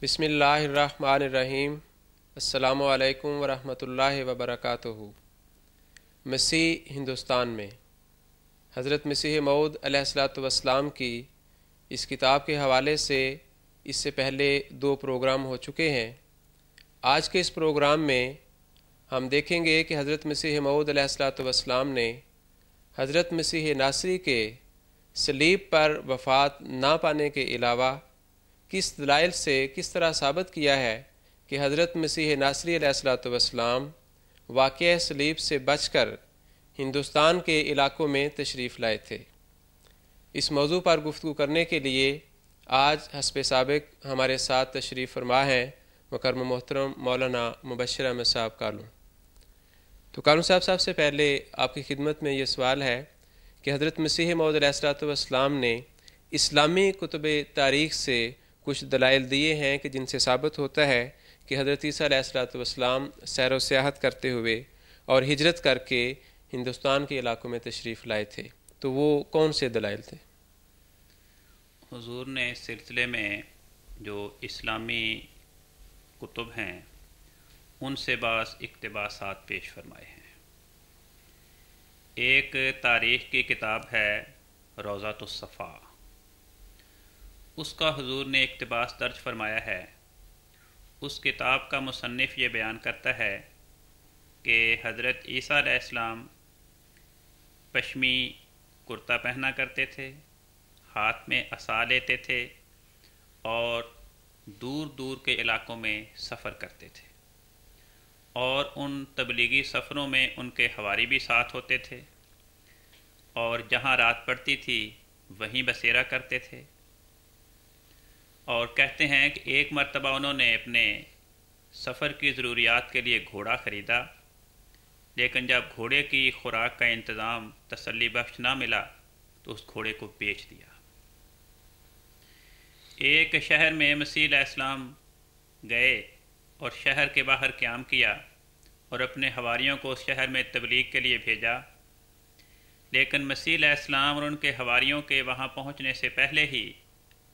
بسم اللہ الرحمن الرحیم۔ السلام علیکم ورحمۃ اللہ وبرکاتہ۔ مسیح ہندوستان میں حضرت مسیح موعود علیہ الصلوۃ والسلام کی اس کتاب کے حوالے سے اس سے پہلے 2 پروگرام ہو چکے ہیں۔ آج کے اس پروگرام میں ہم دیکھیں گے کہ حضرت مسیح موعود علیہ الصلوۃ والسلام نے حضرت مسیح ناصری کے صلیب پر وفات نہ پانے کے علاوہ کس دلائل سے کس طرح ثابت کیا ہے کہ حضرت مسیح ناصری علیہ الصلوۃ والسلام واقعہ صلیب سے بچ کر ہندوستان کے علاقوں میں تشریف لائے تھے۔ اس موضوع پر گفتگو کرنے کے لیے آج حسب سابق ہمارے ساتھ تشریف فرما ہیں مکرم محترم مولانا مبشر احمد صاحب کالوں۔ تو کالوں صاحب سے پہلے آپ کی خدمت میں یہ سوال ہے کہ حضرت مسیح موعود علیہ الصلوۃ والسلام نے اسلامی کتب تاریخ سے کچھ دلائل دیے ہیں کہ جن سے ثابت ہوتا ہے کہ حضرت عیسیٰ علیہ الصلوۃ والسلام سیر و سیاحت کرتے ہوئے اور ہجرت کر کے ہندوستان کے علاقوں میں تشریف لائے تھے، تو وہ کون سے دلائل تھے؟ حضور نے اس سلسلے میں جو اسلامی کتب ہیں ان سے بعض اقتباسات پیش فرمائے ہیں۔ ایک تاریخ کی کتاب ہے روضۃ الصفا، اس کا حضور نے اقتباس درج فرمایا ہے۔ اس کتاب کا مصنف یہ بیان کرتا ہے کہ حضرت عیسیٰ علیہ السلام پشمی کرتا پہنا کرتے تھے، ہاتھ میں عصا لیتے تھے اور دور دور کے علاقوں میں سفر کرتے تھے، اور ان تبلیغی سفروں میں ان کے حواری بھی ساتھ ہوتے تھے، اور جہاں رات پڑتی تھی وہیں بسیرا کرتے تھے۔ اور کہتے ہیں کہ ایک مرتبہ انہوں نے اپنے سفر کی ضروریات کے لیے گھوڑا خریدا، لیکن جب گھوڑے کی خوراک کا انتظام تسلی بخش نہ ملا تو اس گھوڑے کو بیچ دیا۔ ایک شہر میں مسیح علیہ السلام گئے اور شہر کے باہر قیام کیا اور اپنے حواریوں کو اس شہر میں تبلیغ کے لیے بھیجا، لیکن مسیح علیہ السلام اور ان کے حواریوں کے وہاں پہنچنے سے پہلے ہی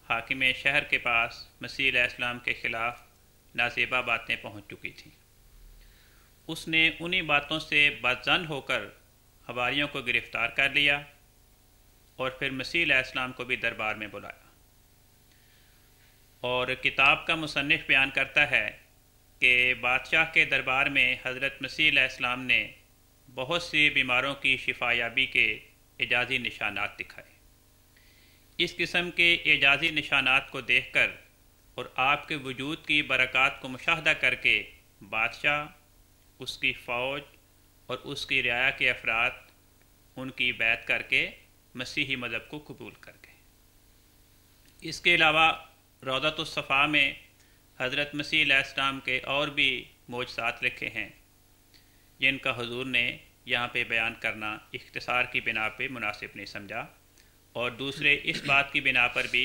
حاکم شہر کے پاس مسیح علیہ السلام کے خلاف نازیبا باتیں پہنچ چکی تھیں۔ اس نے انہی باتوں سے بدظن ہو کر حواریوں کو گرفتار کر لیا اور پھر مسیح علیہ السلام کو بھی دربار میں بلایا۔ اور کتاب کا مصنف بیان کرتا ہے کہ بادشاہ کے دربار میں حضرت مسیح علیہ السلام نے بہت سی بیماروں کی شفا یابی کے اعجازی نشانات دکھائے۔ اس قسم کے اعجازی نشانات کو دیکھ کر اور آپ کے وجود کی برکات کو مشاہدہ کر کے بادشاہ، اس کی فوج اور اس کی رعایا کے افراد ان کی بیعت کر کے مسیحی مذہب کو قبول کر گئے۔ اس کے علاوہ روضۃ الصفا میں حضرت مسیح علیہ السلام کے اور بھی معجزات لکھے ہیں جن کا حضور نے یہاں پہ بیان کرنا اختصار کی بنا پہ مناسب نہیں سمجھا، اور دوسرے اس بات کی بنا پر بھی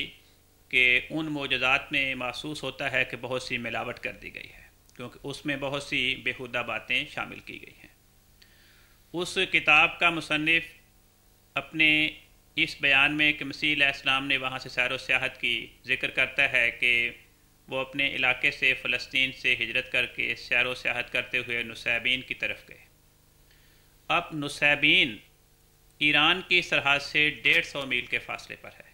کہ ان معجزات میں محسوس ہوتا ہے کہ بہت سی ملاوٹ کر دی گئی ہے، کیونکہ اس میں بہت سی بیہودہ باتیں شامل کی گئی ہیں۔ اس کتاب کا مصنف اپنے اس بیان میں کہ مسیح علیہ السلام نے وہاں سے سیر و سیاحت کی ذکر کرتا ہے کہ وہ اپنے علاقے سے فلسطین سے ہجرت کر کے سیر و سیاحت کرتے ہوئے نصیبین کی طرف گئے۔ اب نصیبین ایران کی سرحد سے 150 میل کے فاصلے پر ہے۔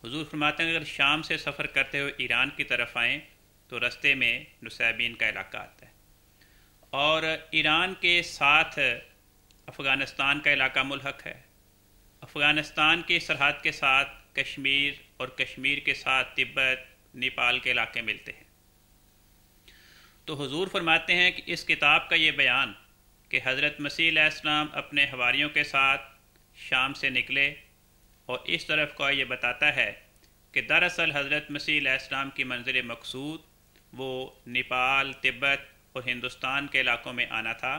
حضور فرماتے ہیں اگر شام سے سفر کرتے ہوئے ایران کی طرف آئیں تو رستے میں نصیبین کا علاقہ آتا ہے، اور ایران کے ساتھ افغانستان کا علاقہ ملحق ہے۔ افغانستان کی سرحد کے ساتھ کشمیر اور کشمیر کے ساتھ تبت، نیپال کے علاقے ملتے ہیں۔ تو حضور فرماتے ہیں کہ اس کتاب کا یہ بیان کہ حضرت مسیح علیہ السلام اپنے حواریوں کے ساتھ شام سے نکلے اور اس طرف کا یہ بتاتا ہے کہ دراصل حضرت مسیح علیہ السلام کی منزل مقصود وہ نیپال، تبت اور ہندوستان کے علاقوں میں آنا تھا،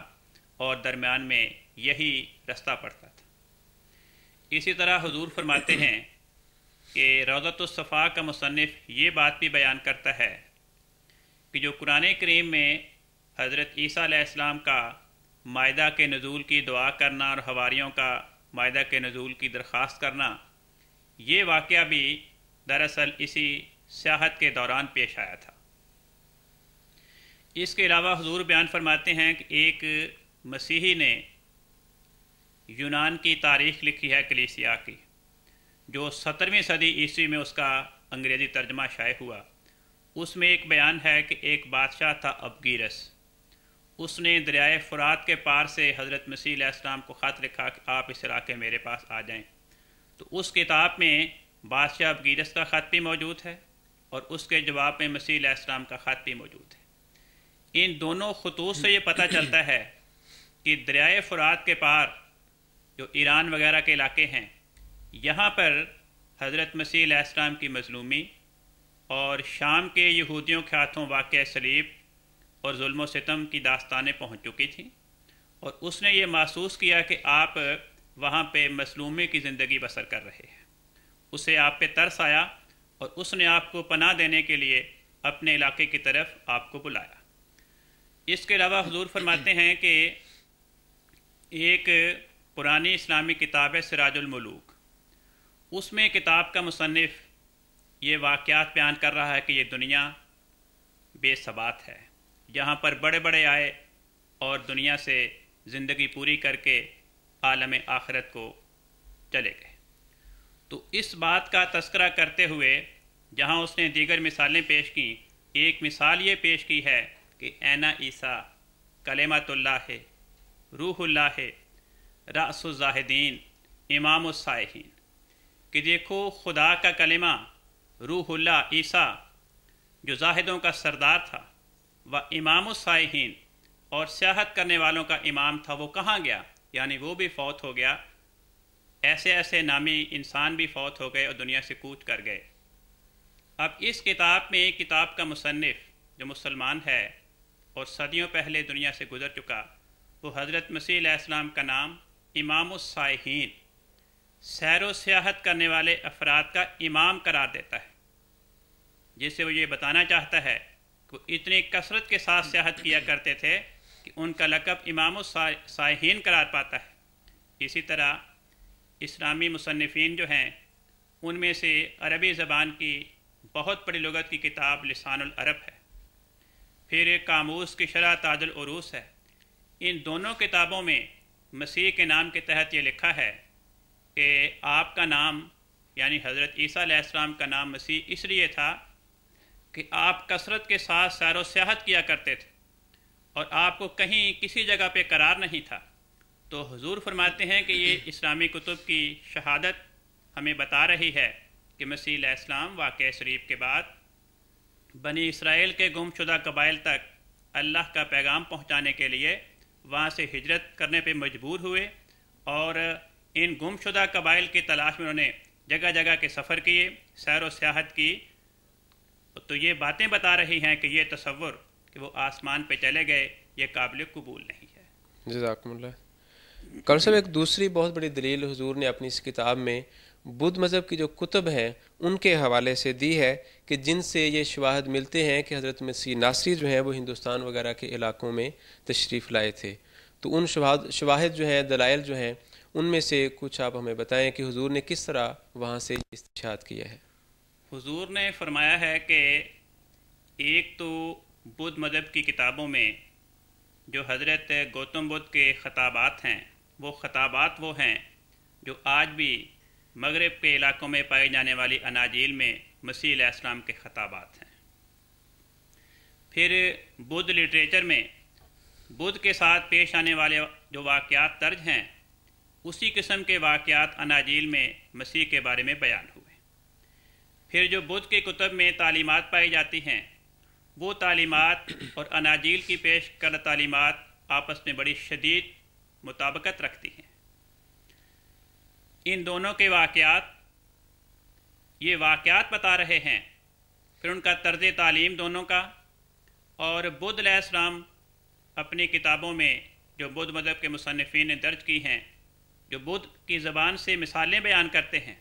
اور درمیان میں یہی رستہ پڑتا تھا۔ اسی طرح حضور فرماتے ہیں کہ روضۃ الصفا کا مصنف یہ بات بھی بیان کرتا ہے کہ جو قرآن کریم میں حضرت عیسیٰ علیہ السلام کا مائدہ کے نزول کی دعا کرنا اور حواریوں کا مائدہ کے نزول کی درخواست کرنا، یہ واقعہ بھی دراصل اسی سیاحت کے دوران پیش آیا تھا۔ اس کے علاوہ حضور بیان فرماتے ہیں کہ ایک مسیحی نے یونان کی تاریخ لکھی ہے کلیسیا کی، جو 17ویں صدی عیسوی میں اس کا انگریزی ترجمہ شائع ہوا۔ اس میں ایک بیان ہے کہ ایک بادشاہ تھا ابگیرس، اس نے دریائے فرات کے پار سے حضرت مسیح علیہ السلام کو خط لکھا کہ آپ اس علاقے میرے پاس آ جائیں۔ تو اس کتاب میں بادشاہ ابگیرس کا خط بھی موجود ہے اور اس کے جواب میں مسیح علیہ السلام کا خط بھی موجود ہے۔ ان دونوں خطوط سے یہ پتہ چلتا ہے کہ دریائے فرات کے پار جو ایران وغیرہ کے علاقے ہیں، یہاں پر حضرت مسیح علیہ السلام کی مظلومی اور شام کے یہودیوں کے ہاتھوں واقع صلیب اور ظلم و ستم کی داستانیں پہنچ چکی تھیں، اور اس نے یہ محسوس کیا کہ آپ وہاں پہ مظلومی کی زندگی بسر کر رہے ہیں۔ اسے آپ پہ ترس آیا اور اس نے آپ کو پناہ دینے کے لیے اپنے علاقے کی طرف آپ کو بلایا۔ اس کے علاوہ حضور فرماتے ہیں کہ ایک پرانی اسلامی کتاب ہے سراج الملوک، اس میں کتاب کا مصنف یہ واقعات بیان کر رہا ہے کہ یہ دنیا بے ثبات ہے، جہاں پر بڑے بڑے آئے اور دنیا سے زندگی پوری کر کے عالم آخرت کو چلے گئے۔ تو اس بات کا تذکرہ کرتے ہوئے جہاں اس نے دیگر مثالیں پیش کیں، ایک مثال یہ پیش کی ہے کہ اینا عیسیٰ کلمۃ اللہ ہے، روح اللہ ہے، رأس الزاہدین، امام الصائحین، کہ دیکھو خدا کا کلمہ روح اللہ عیسیٰ جو زاہدوں کا سردار تھا، و امام الصائحین اور سیاحت کرنے والوں کا امام تھا، وہ کہاں گیا؟ یعنی وہ بھی فوت ہو گیا۔ ایسے ایسے نامی انسان بھی فوت ہو گئے اور دنیا سے کوچ کر گئے۔ اب اس کتاب میں ایک کتاب کا مصنف جو مسلمان ہے اور صدیوں پہلے دنیا سے گزر چکا، وہ حضرت مسیح علیہ السلام کا نام امام الصائحین، سیر و سیاحت کرنے والے افراد کا امام قرار دیتا ہے، جس سے وہ یہ بتانا چاہتا ہے کہ وہ اتنی کثرت کے ساتھ سیاحت کیا کرتے تھے کہ ان کا لقب امام الصائحین قرار پاتا ہے۔ اسی طرح اسلامی مصنفین جو ہیں، ان میں سے عربی زبان کی بہت بڑی لغت کی کتاب لسان العرب ہے، پھر قاموس کی شرح تاج العروس ہے۔ ان دونوں کتابوں میں مسیح کے نام کے تحت یہ لکھا ہے کہ آپ کا نام یعنی حضرت عیسیٰ علیہ السلام کا نام مسیح اس لیے تھا کہ آپ کثرت کے ساتھ سیر و سیاحت کیا کرتے تھے اور آپ کو کہیں کسی جگہ پہ قرار نہیں تھا۔ تو حضور فرماتے ہیں کہ یہ اسلامی کتب کی شہادت ہمیں بتا رہی ہے کہ مسیح علیہ السلام واقعہ شریف کے بعد بنی اسرائیل کے گم شدہ قبائل تک اللہ کا پیغام پہنچانے کے لیے وہاں سے ہجرت کرنے پہ مجبور ہوئے، اور ان گم شدہ قبائل کی تلاش میں انہوں نے جگہ جگہ کے سفر کیے، سیر و سیاحت کی۔ تو یہ باتیں بتا رہی ہیں کہ یہ تصور کہ وہ آسمان پہ چلے گئے یہ قابل قبول نہیں ہے۔ جزاکم اللہ۔ قاری صاحب، ایک دوسری بہت بڑی دلیل حضور نے اپنی اس کتاب میں بدھ مذہب کی جو کتب ہیں ان کے حوالے سے دی ہے کہ جن سے یہ شواہد ملتے ہیں کہ حضرت مسیح ناصری جو ہیں وہ ہندوستان وغیرہ کے علاقوں میں تشریف لائے تھے۔ تو ان شواہد جو ہیں، دلائل جو ہیں، ان میں سے کچھ آپ ہمیں بتائیں کہ حضور نے کس طرح وہاں سے استشہاد کیا ہے۔ حضور نے فرمایا ہے کہ ایک تو بدھ مذہب کی کتابوں میں جو حضرت گوتم بدھ کے خطابات ہیں، وہ خطابات وہ ہیں جو آج بھی مغرب کے علاقوں میں پائی جانے والی اناجیل میں مسیح علیہ السلام کے خطابات ہیں۔ پھر بدھ لٹریچر میں بدھ کے ساتھ پیش آنے والے جو واقعات درج ہیں، اسی قسم کے واقعات اناجیل میں مسیح کے بارے میں بیان ہوئے۔ پھر جو بدھ کے کتب میں تعلیمات پائی جاتی ہیں، وہ تعلیمات اور اناجیل کی پیش کردہ تعلیمات آپس میں بڑی شدید مطابقت رکھتی ہیں۔ ان دونوں کے واقعات یہ واقعات بتا رہے ہیں، پھر ان کا طرز تعلیم دونوں کا، اور بدھ علیہ السلام اپنی کتابوں میں جو بدھ مذہب کے مصنفین نے درج کی ہیں، جو بدھ کی زبان سے مثالیں بیان کرتے ہیں،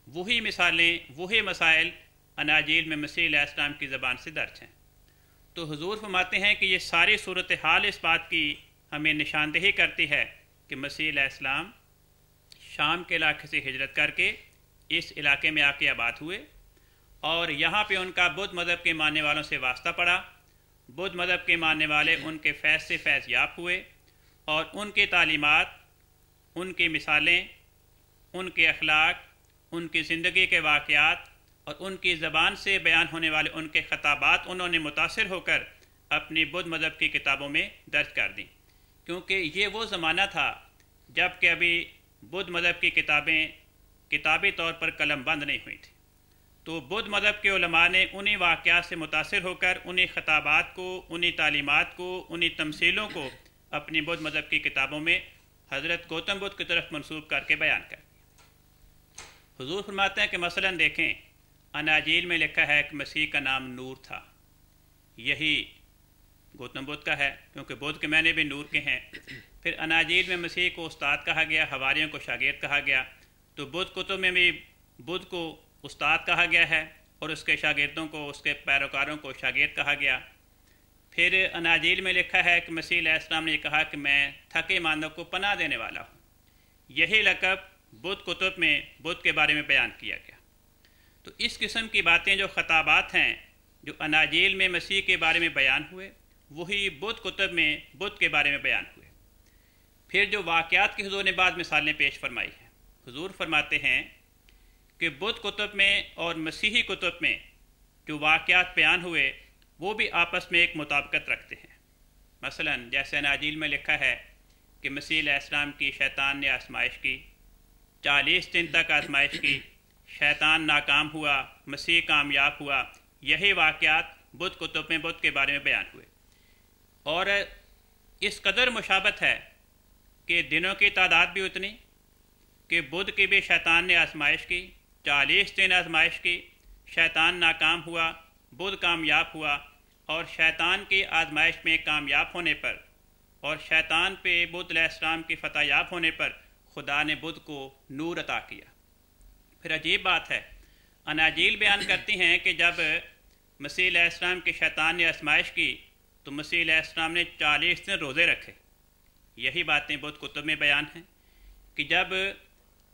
وہی مثالیں وہی مسائل اناجیل میں مسیح علیہ السلام کی زبان سے درج ہیں۔ تو حضور فرماتے ہیں کہ یہ ساری صورتحال اس بات کی ہمیں نشاندہی کرتی ہے کہ مسیح علیہ السلام شام کے علاقے سے ہجرت کر کے اس علاقے میں آ کے آباد ہوئے، اور یہاں پہ ان کا بدھ مذہب کے ماننے والوں سے واسطہ پڑا۔ بدھ مذہب کے ماننے والے ان کے فیض سے فیض یاب ہوئے اور ان کی تعلیمات، ان کی مثالیں، ان کے اخلاق، ان کی زندگی کے واقعات اور ان کی زبان سے بیان ہونے والے ان کے خطابات انہوں نے متاثر ہو کر اپنی بدھ مذہب کی کتابوں میں درج کر دیں، کیونکہ یہ وہ زمانہ تھا جب کہ ابھی بدھ مذہب کی کتابیں کتابی طور پر قلم بند نہیں ہوئی تھیں۔ تو بدھ مذہب کے علماء نے انہی واقعات سے متاثر ہو کر انہی خطابات کو، انہی تعلیمات کو، انہی تمثیلوں کو اپنی بدھ مذہب کی کتابوں میں حضرت گوتم بدھ کی طرف منسوب کر کے بیان کر دیا۔ حضور فرماتے ہیں کہ مثلاً دیکھیں، اناجیل میں لکھا ہے کہ مسیح کا نام نور تھا، یہی گوتم بدھ کا ہے، کیونکہ بدھ کے معنی بھی نور کے ہیں۔ پھر اناجیل میں مسیح کو استاد کہا گیا، حواریوں کو شاگرد کہا گیا، تو بدھ کتب میں بھی بدھ کو استاد کہا گیا ہے اور اس کے شاگردوں کو، اس کے پیروکاروں کو شاگرد کہا گیا۔ پھر اناجیل میں لکھا ہے کہ مسیح علیہ السلام نے کہا کہ میں تھکے ماندوں کو پناہ دینے والا ہوں، یہی لقب بدھ کتب میں بدھ کے بارے میں بیان کیا گیا۔ تو اس قسم کی باتیں جو خطابات ہیں جو اناجیل میں مسیح کے بارے میں بیان ہوئے، وہی بدھ کتب میں بدھ کے بارے میں بیان ہوئے۔ پھر جو واقعات کی حضور نے بعد مثالیں پیش فرمائی ہیں، حضور فرماتے ہیں کہ بدھ کتب میں اور مسیحی کتب میں جو واقعات بیان ہوئے وہ بھی آپس میں ایک مطابقت رکھتے ہیں۔ مثلاً جیسے اناجیل میں لکھا ہے کہ مسیح علیہ السلام کی شیطان نے آزمائش کی، 40 دن تک آزمائش کی، شیطان ناکام ہوا، مسیح کامیاب ہوا، یہی واقعات بدھ کتب میں بدھ کے بارے میں بیان ہوئے۔ اور اس قدر مشابت ہے کہ دنوں کی تعداد بھی اتنی کہ بدھ کی بھی شیطان نے آزمائش کی، 40 دن آزمائش کی، شیطان ناکام ہوا، بدھ کامیاب ہوا، اور شیطان کی آزمائش میں کامیاب ہونے پر اور شیطان پہ بدھ علیہ السلام کی فتح یاب ہونے پر خدا نے بدھ کو نور عطا کیا۔ پھر عجیب بات ہے، اناجیل بیان کرتی ہیں کہ جب مسیح علیہ السلام کے شیطان نے آزمائش کی تو مسیح علیہ السلام نے 40 دن روزے رکھے۔ یہی باتیں بدھ کتب میں بیان ہیں کہ جب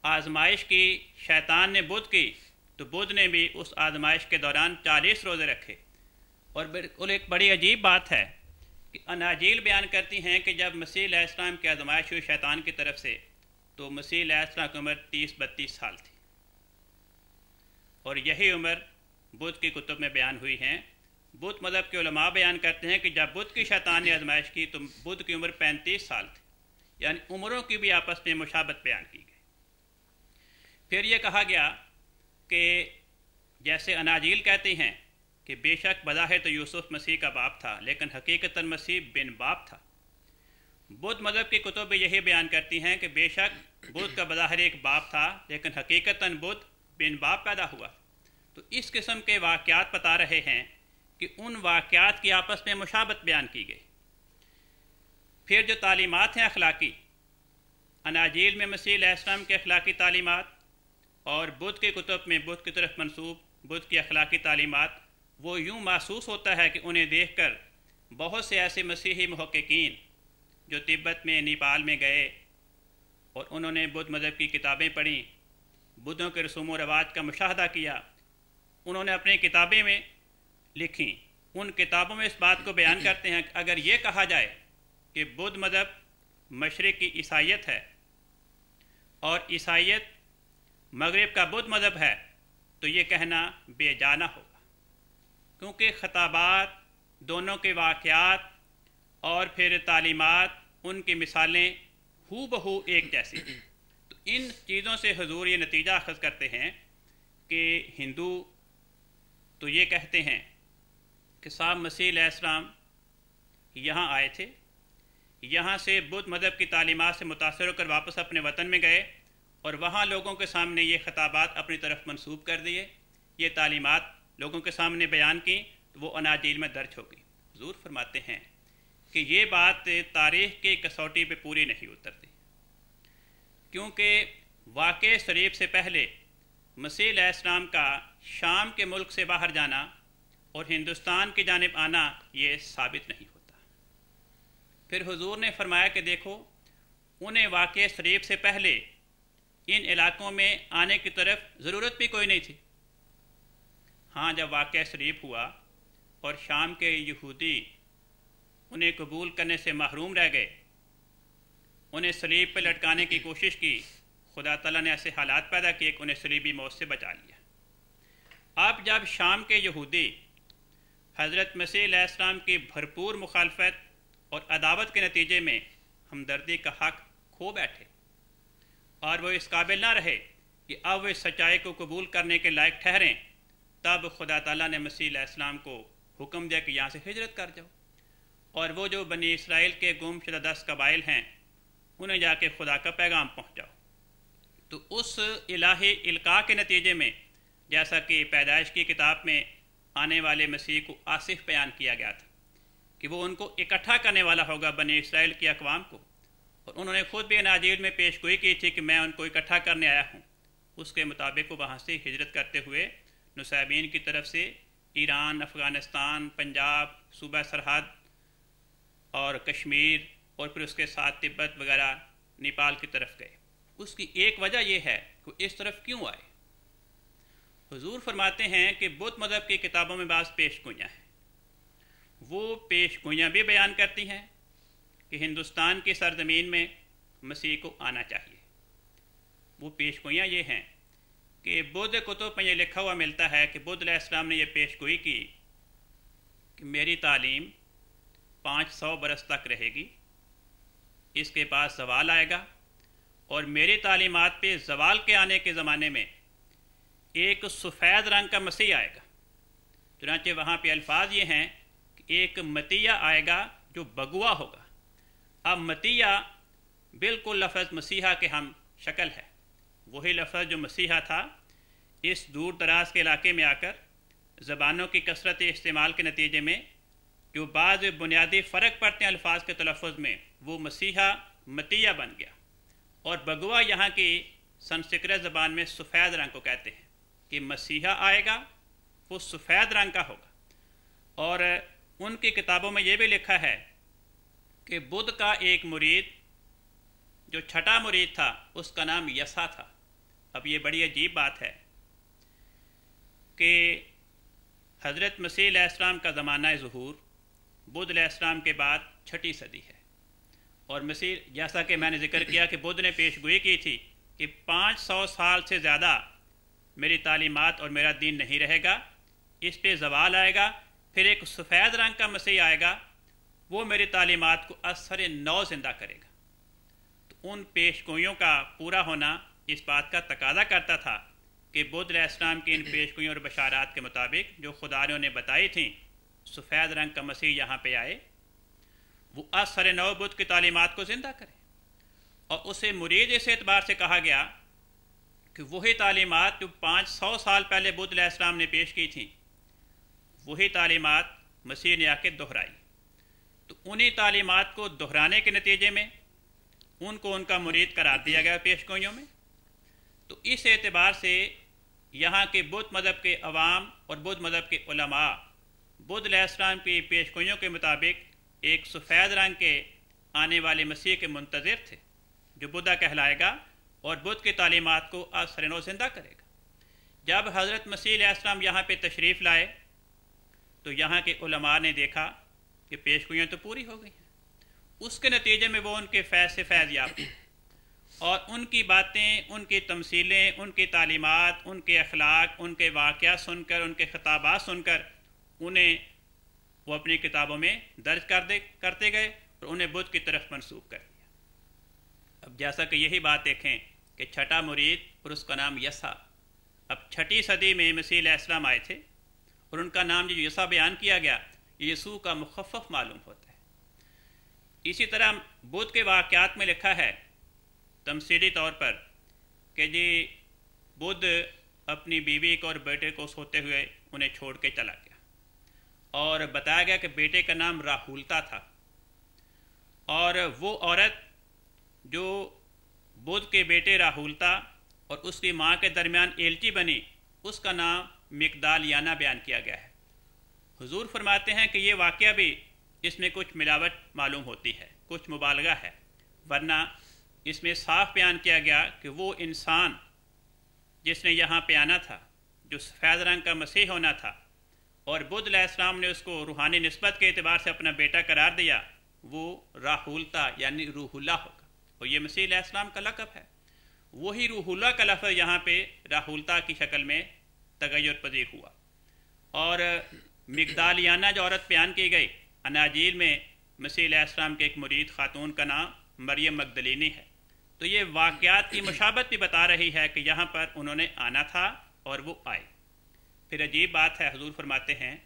آزمائش کی شیطان نے بدھ کی تو بدھ نے بھی اس آزمائش کے دوران 40 روزے رکھے۔ اور بالکل ایک بڑی عجیب بات ہے کہ اناجیل بیان کرتی ہیں کہ جب مسیح علیہ السلام کی آزمائش ہوئی شیطان کی طرف سے تو مسیح علیہ السلام کی عمر 30-32 سال تھی، اور یہی عمر بدھ کی کتب میں بیان ہوئی ہیں۔ بدھ مذہب کے علماء بیان کرتے ہیں کہ جب بدھ کی شیطان نے آزمائش کی تو بدھ کی عمر 35 سال تھی، یعنی عمروں کی بھی آپس میں مشابت بیان کی گئی۔ پھر یہ کہا گیا کہ جیسے اناجیل کہتی ہیں کہ بے شک بظاہر تو یوسف مسیح کا باپ تھا لیکن حقیقتاً مسیح بن باپ تھا، بدھ مذہب کی کتب بھی یہی بیان کرتی ہیں کہ بے شک بدھ کا بظاہر ایک باپ تھا لیکن حقیقتاً بدھ بن باپ پیدا ہوا۔ تو اس قسم کے واقعات بتا رہے ہیں کہ ان واقعات کی آپس میں مشابت بیان کی گئی۔ پھر جو تعلیمات ہیں اخلاقی، اناجیل میں مسیح علیہ السلام کے اخلاقی تعلیمات اور بدھ کی کتب میں بدھ کی طرف منسوب بدھ کی اخلاقی تعلیمات، وہ یوں محسوس ہوتا ہے کہ انہیں دیکھ کر بہت سے ایسے مسیحی محققین جو تبت میں، نیپال میں گئے اور انہوں نے بدھ مذہب کی کتابیں پڑھیں، بدھوں کے رسوم و رواج کا مشاہدہ کیا، انہوں نے اپنی کتابیں میں لکھیں۔ ان کتابوں میں اس بات کو بیان کرتے ہیں کہ اگر یہ کہا جائے کہ بدھ مذہب مشرق کی عیسائیت ہے اور عیسائیت مغرب کا بدھ مذہب ہے تو یہ کہنا بے جانا ہوگا، کیونکہ خطابات، دونوں کے واقعات اور پھر تعلیمات، ان کی مثالیں ہو بہو ایک جیسی ہیں۔ تو ان چیزوں سے حضور یہ نتیجہ اخذ کرتے ہیں کہ ہندو تو یہ کہتے ہیں کہ صاحب مسیح علیہ السلام یہاں آئے تھے، یہاں سے بدھ مذہب کی تعلیمات سے متاثر ہو کر واپس اپنے وطن میں گئے اور وہاں لوگوں کے سامنے یہ خطابات اپنی طرف منسوب کر دیے، یہ تعلیمات لوگوں کے سامنے بیان کی تو وہ اناجیل میں درج ہو گئی۔ حضور فرماتے ہیں کہ یہ بات تاریخ کی کسوٹی پہ پوری نہیں اترتی، کیونکہ واقع شریف سے پہلے مسیح علیہ السلام کا شام کے ملک سے باہر جانا اور ہندوستان کی جانب آنا یہ ثابت نہیں ہوتا۔ پھر حضور نے فرمایا کہ دیکھو، انہیں واقع شریف سے پہلے ان علاقوں میں آنے کی طرف ضرورت بھی کوئی نہیں تھی، ہاں جب واقعہ صلیب ہوا اور شام کے یہودی انہیں قبول کرنے سے محروم رہ گئے، انہیں صلیب پہ لٹکانے کی کوشش کی، خدا تعالیٰ نے ایسے حالات پیدا کیے کہ انہیں صلیبی موت سے بچا لیا۔ اب جب شام کے یہودی حضرت مسیح علیہ السلام کی بھرپور مخالفت اور عداوت کے نتیجے میں ہمدردی کا حق کھو بیٹھے اور وہ اس قابل نہ رہے کہ اب وہ اس سچائی کو قبول کرنے کے لائق ٹھہریں، تب خدا تعالیٰ نے مسیح علیہ السلام کو حکم دیا کہ یہاں سے ہجرت کر جاؤ، اور وہ جو بنی اسرائیل کے گم شدہ 10 قبائل ہیں انہیں جا کے خدا کا پیغام پہنچاؤ۔ تو اس الہی القاء کے نتیجے میں، جیسا کہ پیدائش کی کتاب میں آنے والے مسیح کو آصف بیان کیا گیا تھا کہ وہ ان کو اکٹھا کرنے والا ہوگا، بنی اسرائیل کی اقوام کو، اور انہوں نے خود بھی اناجیل میں پیش گوئی کی تھی کہ میں ان کو اکٹھا کرنے آیا ہوں۔ اس کے مطابق وہ وہاں سے ہجرت کرتے ہوئے نصیبین کی طرف سے ایران، افغانستان، پنجاب، صوبہ سرحد اور کشمیر، اور پھر اس کے ساتھ تبت وغیرہ نیپال کی طرف گئے۔ اس کی ایک وجہ یہ ہے کہ اس طرف کیوں آئے۔ حضور فرماتے ہیں کہ بدھ مذہب کی کتابوں میں بعض پیش گوئیاں ہیں، وہ پیش گوئیاں بھی بیان کرتی ہیں کہ ہندوستان کی سرزمین میں مسیح کو آنا چاہیے۔ وہ پیش گوئیاں یہ ہیں کہ بدھ کتب میں یہ لکھا ہوا ملتا ہے کہ بدھ علیہ السلام نے یہ پیش گوئی کی کہ میری تعلیم 500 برس تک رہے گی، اس کے بعد زوال آئے گا، اور میری تعلیمات پہ زوال کے آنے کے زمانے میں ایک سفید رنگ کا مسیح آئے گا۔ چنانچہ وہاں پہ الفاظ یہ ہیں کہ ایک متیہ آئے گا جو بگوا ہوگا۔ اب متیہ بالکل لفظ مسیحا کے ہم شکل ہے، وہی لفظ جو مسیحا تھا اس دور دراز کے علاقے میں آ کر زبانوں کی کثرت استعمال کے نتیجے میں جو بعض بنیادی فرق پڑتے ہیں الفاظ کے تلفظ میں، وہ مسیحا متیہ بن گیا، اور بگوا یہاں کی سنسکرت زبان میں سفید رنگ کو کہتے ہیں کہ مسیحا آئے گا وہ سفید رنگ کا ہوگا۔ اور ان کی کتابوں میں یہ بھی لکھا ہے کہ بدھ کا ایک مرید جو چھٹا مرید تھا اس کا نام یسا تھا۔ اب یہ بڑی عجیب بات ہے کہ حضرت مسیح علیہ السلام کا زمانہ ظہور بدھ علیہ السلام کے بعد 6 صدی ہے، اور مسیح جیسا کہ میں نے ذکر کیا کہ بدھ نے پیش گوئی کی تھی کہ 500 سال سے زیادہ میری تعلیمات اور میرا دین نہیں رہے گا، اس پہ زوال آئے گا، پھر ایک سفید رنگ کا مسیح آئے گا، وہ میری تعلیمات کو اثر نو زندہ کرے گا۔ تو ان پیش گوئیوں کا پورا ہونا اس بات کا تقاضا کرتا تھا کہ بدھ علیہ السلام کی ان پیش گوئیوں اور بشارات کے مطابق جو خدا نے انہیں بتائی تھیں، سفید رنگ کا مسیح یہاں پہ آئے، وہ اثر نو بدھ کی تعلیمات کو زندہ کرے۔ اور اسے مرید اس اعتبار سے کہا گیا کہ وہی تعلیمات جو 500 سال پہلے بدھ علیہ السلام نے پیش کی تھیں، وہی تعلیمات مسیح نے آ کے دہرائی۔ تو انہی تعلیمات کو دہرانے کے نتیجے میں ان کو ان کا مرید قرار دیا گیا پیش گوئیوں میں۔ تو اس اعتبار سے یہاں کے بدھ مذہب کے عوام اور بدھ مذہب کے علماء بدھ علیہ السلام کی پیش گوئیوں کے مطابق ایک سفید رنگ کے آنے والے مسیح کے منتظر تھے جو بدھا کہلائے گا اور بدھ کی تعلیمات کو اثر نو زندہ کرے گا۔ جب حضرت مسیح علیہ السلام یہاں پہ تشریف لائے تو یہاں کے علماء نے دیکھا کہ پیش گوئیاں تو پوری ہو گئی ہیں، اس کے نتیجے میں وہ ان کے فیض سے فیض یافتہ، اور ان کی باتیں، ان کی تمثیلیں، ان کی تعلیمات، ان کے اخلاق، ان کے واقعات سن کر، ان کے خطابات سن کر انہیں وہ اپنی کتابوں میں درج کرتے گئے اور انہیں بدھ کی طرف منسوب کر دیا۔ اب جیسا کہ یہی بات دیکھیں کہ چھٹا مرید اور اس کا نام یسا، اب 6 صدی میں مسیح علیہ السلام آئے تھے اور ان کا نام جو یسا بیان کیا گیا، یسوع کا مخفف معلوم ہوتا ہے۔ اسی طرح بدھ کے واقعات میں لکھا ہے تمثیلی طور پر کہ جی بدھ اپنی بیوی کو اور بیٹے کو سوتے ہوئے انہیں چھوڑ کے چلا گیا، اور بتایا گیا کہ بیٹے کا نام راہولتا تھا، اور وہ عورت جو بدھ کے بیٹے راہولتا اور اس کی ماں کے درمیان ایلچی بنی، اس کا نام مگدالیانا بیان کیا گیا ہے۔ حضور فرماتے ہیں کہ یہ واقعہ بھی اس میں کچھ ملاوٹ معلوم ہوتی ہے، کچھ مبالغہ ہے، ورنہ اس میں صاف بیان کیا گیا کہ وہ انسان جس نے یہاں پہ آنا تھا، جو سفید رنگ کا مسیح ہونا تھا، اور بدھ علیہ السلام نے اس کو روحانی نسبت کے اعتبار سے اپنا بیٹا قرار دیا، وہ راہولتا یعنی روح اللہ ہوگا، اور یہ مسیح علیہ السلام کا لقب ہے۔ وہی روح اللہ کا لفظ یہاں پہ راہولتا کی شکل میں تغیر پذیر ہوا۔ اور مگدالیانہ جو عورت بیان کی گئی اناجیل میں، مسیح علیہ السلام کے ایک مرید خاتون کا نام مریم مگدلینی ہے، تو یہ واقعات کی مشابہت بھی بتا رہی ہے کہ یہاں پر انہوں نے آنا تھا اور وہ آئے۔ پھر عجیب بات ہے، حضور فرماتے ہیں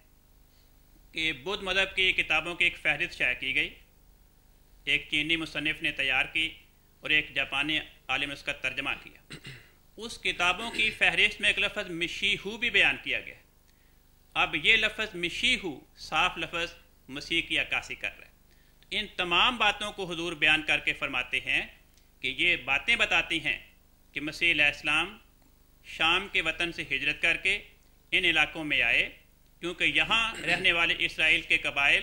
کہ بدھ مذہب کی کتابوں کی ایک فہرست شائع کی گئی، ایک چینی مصنف نے تیار کی اور ایک جاپانی عالم اس کا ترجمہ کیا۔ اس کتابوں کی فہرست میں ایک لفظ مشیہو بھی بیان کیا گیا۔ اب یہ لفظ مشیہو صاف لفظ مسیح کی عکاسی کر رہا ہے۔ ان تمام باتوں کو حضور بیان کر کے فرماتے ہیں کہ یہ باتیں بتاتی ہیں کہ مسیح علیہ السلام شام کے وطن سے ہجرت کر کے ان علاقوں میں آئے، کیونکہ یہاں رہنے والے اسرائیل کے قبائل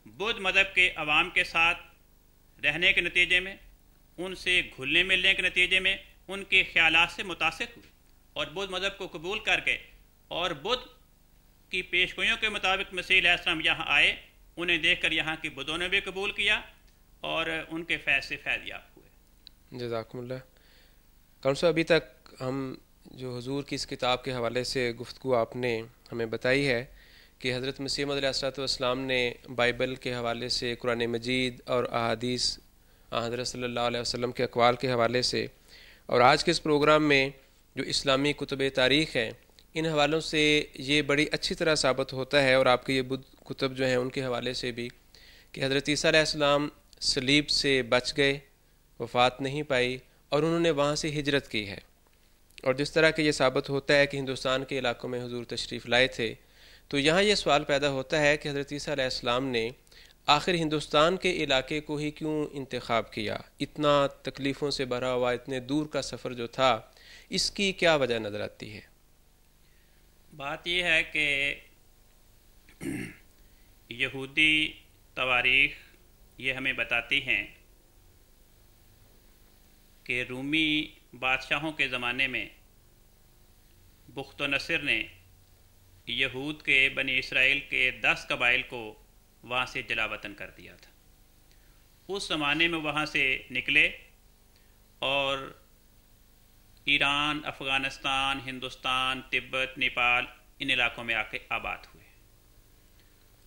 بدھ مذہب کے عوام کے ساتھ رہنے کے نتیجے میں، ان سے گھلنے ملنے کے نتیجے میں ان کے خیالات سے متاثر ہوئے اور بدھ مذہب کو قبول کر کے، اور بدھ کی پیشگوئیوں کے مطابق مسیح علیہ السلام یہاں آئے، انہیں دیکھ کر یہاں کی بدھوں نے بھی قبول کیا اور ان کے فیض سے فیض یاب ہوئے۔ جزاکم اللہ۔ کونسل ابھی تک ہم جو حضور کی اس کتاب کے حوالے سے گفتگو آپ نے ہمیں بتائی ہے کہ حضرت مسیح موعود علیہ الصلوۃ والسلام نے بائبل کے حوالے سے، قرآن مجید اور احادیث حضرت صلی اللہ علیہ وسلم کے اقوال کے حوالے سے، اور آج کے اس پروگرام میں جو اسلامی کتب تاریخ ہیں، ان حوالوں سے یہ بڑی اچھی طرح ثابت ہوتا ہے، اور آپ کے یہ بدھ کتب جو ہیں ان کے حوالے سے بھی، کہ حضرت عیسیٰ علیہ السلام صلیب سے بچ گئے، وفات نہیں پائی، اور انہوں نے وہاں سے ہجرت کی ہے۔ اور جس طرح کہ یہ ثابت ہوتا ہے کہ ہندوستان کے علاقوں میں حضور تشریف لائے تھے، تو یہاں یہ سوال پیدا ہوتا ہے کہ حضرت عیسیٰ علیہ السلام نے آخر ہندوستان کے علاقے کو ہی کیوں انتخاب کیا؟ اتنا تکلیفوں سے بھرا ہوا، اتنے دور کا سفر جو تھا، اس کی کیا وجہ نظر آتی ہے؟ بات یہ ہے کہ یہودی تواریخ یہ ہمیں بتاتی ہیں کہ رومی بادشاہوں کے زمانے میں بخت و نصر نے یہود کے بنی اسرائیل کے 10 قبائل کو وہاں سے جلا وطن کر دیا تھا۔ اس زمانے میں وہاں سے نکلے اور ایران، افغانستان، ہندوستان، تبت، نیپال، ان علاقوں میں آ کے آباد ہوئے،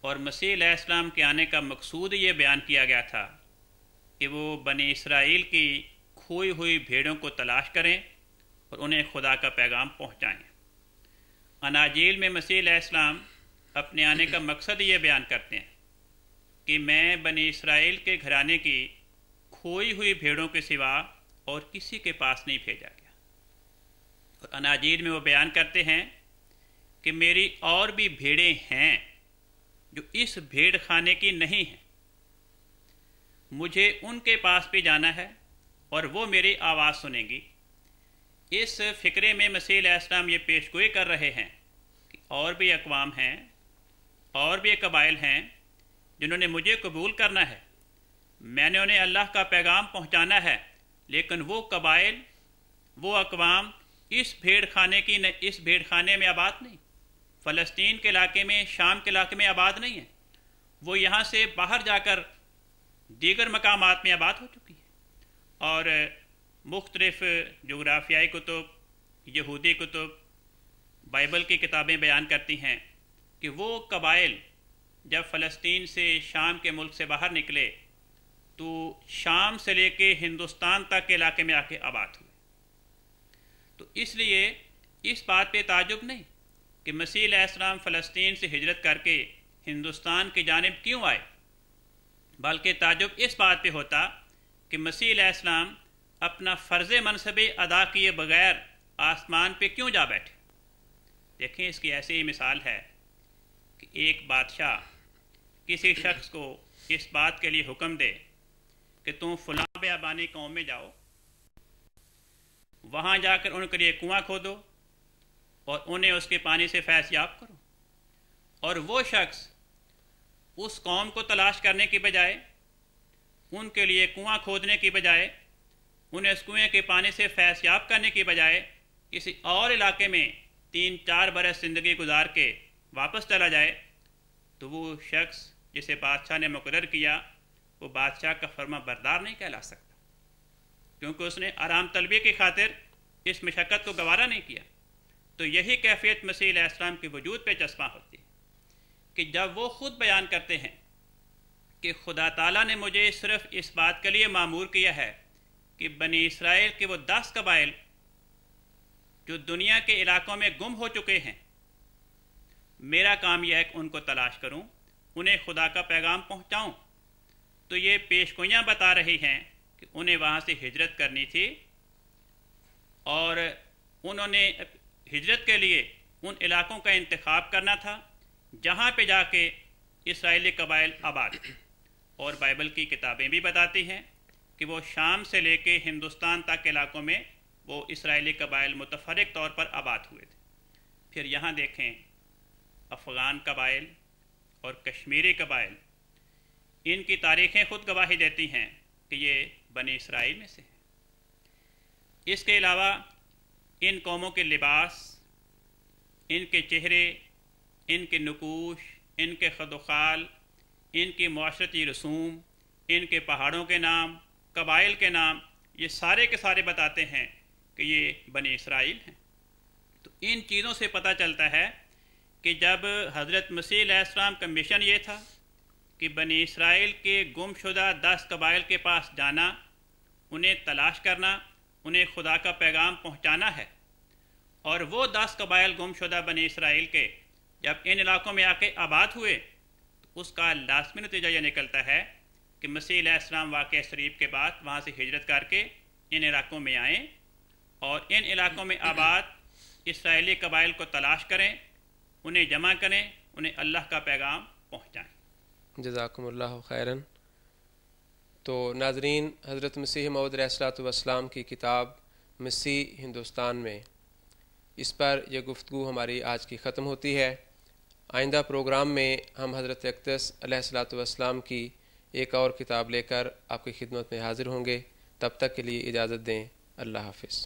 اور مسیح علیہ السلام کے آنے کا مقصود یہ بیان کیا گیا تھا کہ وہ بنی اسرائیل کی کھوئی ہوئی بھیڑوں کو تلاش کریں اور انہیں خدا کا پیغام پہنچائیں۔ اناجیل میں مسیح علیہ السلام اپنے آنے کا مقصد یہ بیان کرتے ہیں کہ میں بنی اسرائیل کے گھرانے کی کھوئی ہوئی بھیڑوں کے سوا اور کسی کے پاس نہیں بھیجا گیا۔ اور اناجیل میں وہ بیان کرتے ہیں کہ میری اور بھی بھیڑیں ہیں جو اس بھیڑ خانے کی نہیں ہیں، مجھے ان کے پاس بھی جانا ہے اور وہ میری آواز سنیں گی۔ اس فکرے میں مسیح علیہ السلام یہ پیشگوئی کر رہے ہیں کہ اور بھی اقوام ہیں، اور بھی قبائل ہیں جنہوں نے مجھے قبول کرنا ہے، میں نے انہیں اللہ کا پیغام پہنچانا ہے، لیکن وہ قبائل، وہ اقوام اس بھیڑ خانے میں آباد نہیں، فلسطین کے علاقے میں، شام کے علاقے میں آباد نہیں ہیں، وہ یہاں سے باہر جا کر دیگر مقامات میں آباد ہو چکی ہیں۔ اور مختلف جغرافیائی کتب، یہودی کتب، بائبل کی کتابیں بیان کرتی ہیں کہ وہ قبائل جب فلسطین سے، شام کے ملک سے باہر نکلے تو شام سے لے کے ہندوستان تک کے علاقے میں آ کے آباد ہوئے۔ تو اس لیے اس بات پہ تعجب نہیں کہ مسیح علیہ السلام فلسطین سے ہجرت کر کے ہندوستان کی جانب کیوں آئے، بلکہ تعجب اس بات پہ ہوتا کہ مسیح علیہ السلام اپنا فرض منصبی ادا کیے بغیر آسمان پہ کیوں جا بیٹھے۔ دیکھیں، اس کی ایسی ہی مثال ہے کہ ایک بادشاہ کسی شخص کو اس بات کے لیے حکم دے کہ تم فلاں بیابانی قوم میں جاؤ، وہاں جا کر ان کے لیے کنواں کھودو اور انہیں اس کے پانی سے فیض یاب کرو، اور وہ شخص اس قوم کو تلاش کرنے کی بجائے، ان کے لیے کنواں کھودنے کی بجائے، انہیں اس کنویں کے پانی سے فیض یاب کرنے کی بجائے کسی اور علاقے میں 3-4 برس زندگی گزار کے واپس چلا جائے تو وہ شخص جسے بادشاہ نے مقرر کیا وہ بادشاہ کا فرما بردار نہیں کہلا سکتا، کیونکہ اس نے آرام طلبی کی خاطر اس مشقت کو گوارا نہیں کیا۔ تو یہی کیفیت مسیح علیہ السلام کے وجود پہ چشمہ ہوتی ہے کہ جب وہ خود بیان کرتے ہیں کہ خدا تعالیٰ نے مجھے صرف اس بات کے لیے معمور کیا ہے کہ بنی اسرائیل کے وہ 10 قبائل جو دنیا کے علاقوں میں گم ہو چکے ہیں، میرا کام یہ ہے کہ ان کو تلاش کروں، انہیں خدا کا پیغام پہنچاؤں۔ تو یہ پیشگوئیاں بتا رہی ہیں کہ انہیں وہاں سے ہجرت کرنی تھی، اور انہوں نے ہجرت کے لیے ان علاقوں کا انتخاب کرنا تھا جہاں پہ جا کے اسرائیلی قبائل آباد تھے۔ اور بائبل کی کتابیں بھی بتاتی ہیں کہ وہ شام سے لے کے ہندوستان تک علاقوں میں وہ اسرائیلی قبائل متفرق طور پر آباد ہوئے تھے۔ پھر یہاں دیکھیں افغان قبائل اور کشمیری قبائل، ان کی تاریخیں خود گواہی دیتی ہیں کہ یہ بنی اسرائیل میں سے ہیں۔ اس کے علاوہ ان قوموں کے لباس، ان کے چہرے، ان کے نقوش، ان کے خد و خال، ان کی معاشرتی رسوم، ان کے پہاڑوں کے نام، قبائل کے نام، یہ سارے کے سارے بتاتے ہیں کہ یہ بنی اسرائیل ہیں۔ تو ان چیزوں سے پتہ چلتا ہے کہ جب حضرت مسیح علیہ السلام کا مشن یہ تھا کہ بنی اسرائیل کے گم شدہ 10 قبائل کے پاس جانا، انہیں تلاش کرنا، انہیں خدا کا پیغام پہنچانا ہے، اور وہ 10 قبائل گم شدہ بنی اسرائیل کے جب ان علاقوں میں آ کے آباد ہوئے تو اس کا لازمی نتیجہ یہ نکلتا ہے کہ مسیح علیہ السلام واقعہ شریف کے بعد وہاں سے ہجرت کر کے ان علاقوں میں آئیں اور ان علاقوں میں آباد اسرائیلی قبائل کو تلاش کریں، انہیں جمع کریں، انہیں اللہ کا پیغام پہنچائیں۔ جزاکم اللہ خیراً۔ تو ناظرین، حضرت مسیح موعود علیہ الصلوۃ والسلام کی کتاب مسیح ہندوستان میں، اس پر یہ گفتگو ہماری آج کی ختم ہوتی ہے۔ آئندہ پروگرام میں ہم حضرت اقدس علیہ الصلوۃ والسلام کی ایک اور کتاب لے کر آپ کی خدمت میں حاضر ہوں گے۔ تب تک کے لیے اجازت دیں۔ اللہ حافظ۔